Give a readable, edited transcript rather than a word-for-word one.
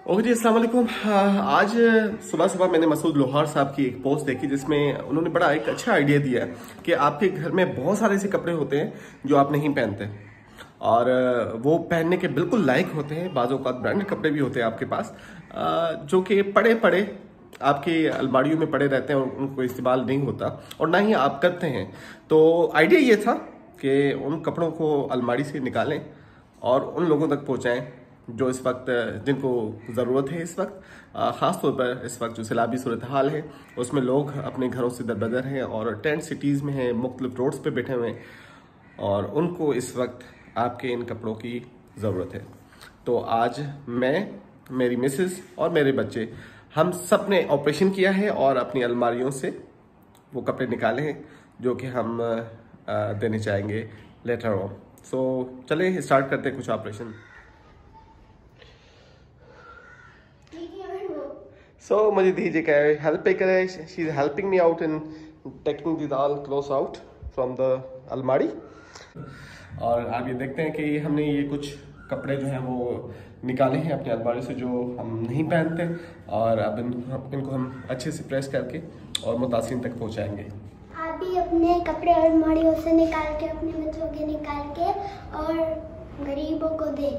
Okay जी, अस्सलाम वालेकुम। आज सुबह सुबह मैंने मसूद लोहार साहब की एक पोस्ट देखी जिसमें उन्होंने बड़ा एक अच्छा आइडिया दिया है कि आपके घर में बहुत सारे ऐसे कपड़े होते हैं जो आप नहीं पहनते और वो पहनने के बिल्कुल लायक होते हैं। बाज़ औक़ात ब्रांडेड कपड़े भी होते हैं आपके पास जो कि पड़े पड़े आपकी अलमारियों में पड़े रहते हैं और उनको इस्तेमाल नहीं होता और ना ही आप करते हैं। तो आइडिया ये था कि उन कपड़ों को अलमारी से निकालें और उन लोगों तक पहुँचाएँ जो इस वक्त जिनको ज़रूरत है। इस वक्त ख़ास तौर पर इस वक्त जो सैलाबी सूरत हाल है उसमें लोग अपने घरों से दरबदर हैं और टेंट सिटीज़ में हैं, मुख्तलिफ रोड्स पे बैठे हुए हैं और उनको इस वक्त आपके इन कपड़ों की ज़रूरत है। तो आज मैं, मेरी मिसेस और मेरे बच्चे, हम सब ने ऑपरेशन किया है और अपनी अलमारियों से वो कपड़े निकाले हैं जो कि हम देने चाहेंगे लेटर ऑन। सो चले स्टार्ट करते हैं कुछ ऑपरेशन। So मुझे दीजिए क्या हेल्प करे, she is helping me out in taking this all clothes out from the अलमारी। और आप ये देखते हैं कि हमने ये कुछ कपड़े जो हैं वो निकाले हैं अपनी अलमारी से जो हम नहीं पहनते और अब इनको हम अच्छे से प्रेस करके और मुतासिन तक पहुंचाएंगे। आप भी अपने कपड़े अलमारियों से निकाल के, अपने बच्चों के निकाल के और गरीबों को दे।